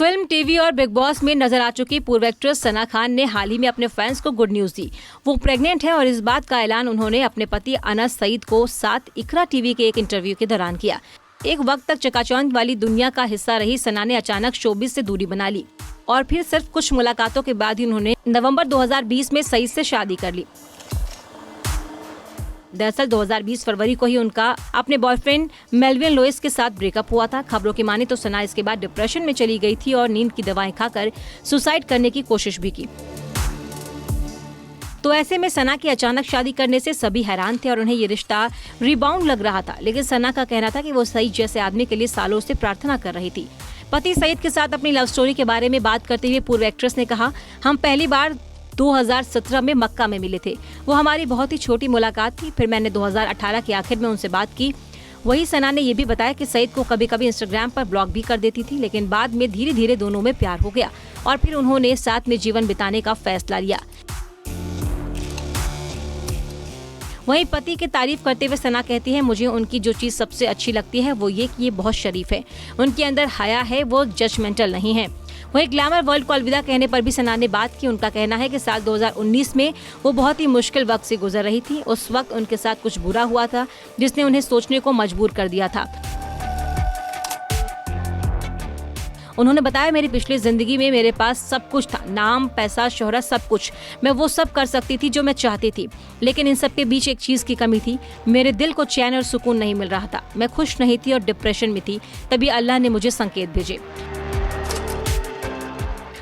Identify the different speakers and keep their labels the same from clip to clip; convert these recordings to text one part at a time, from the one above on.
Speaker 1: Film, TV और big boss में नजर आ चुकी पूर्व एक्ट्रेस सना खान ने हाल ही में अपने फैंस को गुड न्यूज दी। वो प्रेग्नेंट है और इस बात का ऐलान उन्होंने अपने पति अनस सईद को साथ इकरा टीवी के एक इंटरव्यू के दौरान किया। एक वक्त तक चकाचौंध वाली दुनिया का हिस्सा रही सना ने अचानक शोबिज से दूरी बना ली और फिर सिर्फ कुछ मुलाकातों के बाद ही उन्होंने नवंबर 2020 में सईद से शादी कर ली। दरअसल 2020 फरवरी को ही उनका अपने बॉयफ्रेंड मेल्विन लुइस के साथ ब्रेकअप हुआ था। खबरों की माने तो सना इसके बाद डिप्रेशन में चली गई थी और नींद की दवाएं खाकर सुसाइड करने की कोशिश भी की। तो ऐसे में सना की अचानक शादी करने से सभी हैरान थे और उन्हें ये रिश्ता रिबाउंड लग रहा था। लेकिन सना का कहना था कि वो सईद जैसे आदमी के लिए सालों से प्रार्थना कर रही थी। पति सईद के साथ अपनी लव स्टोरी के बारे में बात करते हुए पूर्व एक्ट्रेस ने कहा, हम पहली बार 2017 में मक्का में मिले थे। वो हमारी बहुत ही छोटी मुलाकात थी। फिर मैंने 2018 के आखिर में उनसे बात की। वही सना ने ये भी बताया कि सईद को कभी कभी इंस्टाग्राम पर ब्लॉक भी कर देती थी, लेकिन बाद में धीरे धीरे दोनों में प्यार हो गया और फिर उन्होंने साथ में जीवन बिताने का फैसला लिया। वहीं पति की तारीफ करते हुए सना कहती है, मुझे उनकी जो चीज सबसे अच्छी लगती है वो ये कि ये बहुत शरीफ है, उनके अंदर हया है, वो जजमेंटल नहीं है। वहीं ग्लैमर वर्ल्ड को अलविदा कहने पर भी सना ने बात की। उनका कहना है कि साल 2019 में वो बहुत ही मुश्किल वक्त से गुजर रही थी। उस वक्त उनके साथ कुछ बुरा हुआ था जिसने उन्हें सोचने को मजबूर कर दिया था। उन्होंने बताया, मेरी पिछली जिंदगी में मेरे पास सब कुछ था, नाम, पैसा, शोहरत, सब कुछ। मैं वो सब कर सकती थी जो मैं चाहती थी, लेकिन इन सब के बीच एक चीज की कमी थी। मेरे दिल को चैन और सुकून नहीं मिल रहा था। मैं खुश नहीं थी और डिप्रेशन में थी। तभी अल्लाह ने मुझे संकेत भेजे।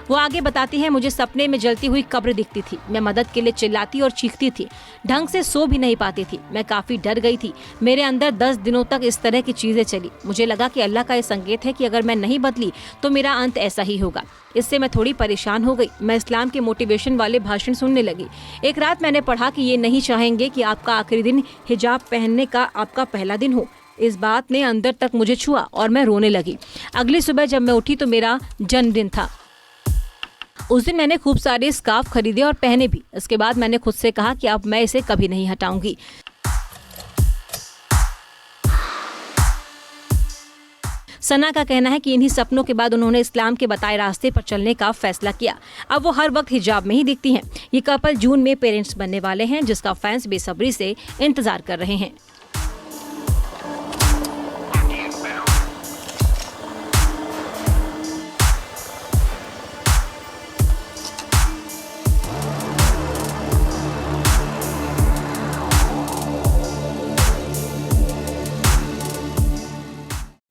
Speaker 1: वो आगे बताती है, मुझे सपने में जलती हुई कब्र दिखती थी। मैं मदद के लिए चिल्लाती और चीखती थी। ढंग से सो भी नहीं पाती थी। मैं काफी डर गई थी। मेरे अंदर 10 दिनों तक इस तरह की चीजें चली। मुझे लगा कि अल्लाह का ये संकेत है कि अगर मैं नहीं बदली तो मेरा अंत ऐसा ही होगा। इससे मैं थोड़ी परेशान हो गई। मैं इस्लाम के मोटिवेशन वाले भाषण सुनने लगी। एक रात मैंने पढ़ा कि ये नहीं चाहेंगे कि आपका आखिरी दिन हिजाब पहनने का आपका पहला दिन हो। इस बात ने अंदर तक मुझे छुआ और मैं रोने लगी। अगली सुबह जब मैं उठी तो मेरा जन्मदिन था। उस दिन मैंने खूब सारे स्कार्फ खरीदे और पहने भी। इसके बाद मैंने खुद से कहा कि अब मैं इसे कभी नहीं हटाऊंगी। सना का कहना है कि इन्हीं सपनों के बाद उन्होंने इस्लाम के बताए रास्ते पर चलने का फैसला किया। अब वो हर वक्त हिजाब में ही दिखती हैं। ये कपल जून में पेरेंट्स बनने वाले हैं, जिसका फैंस बेसब्री से इंतजार कर रहे हैं।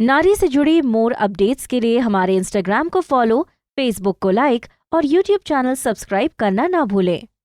Speaker 2: नारी से जुड़ी मोर अपडेट्स के लिए हमारे इंस्टाग्राम को फॉलो, फेसबुक को लाइक और यूट्यूब चैनल सब्सक्राइब करना ना भूलें।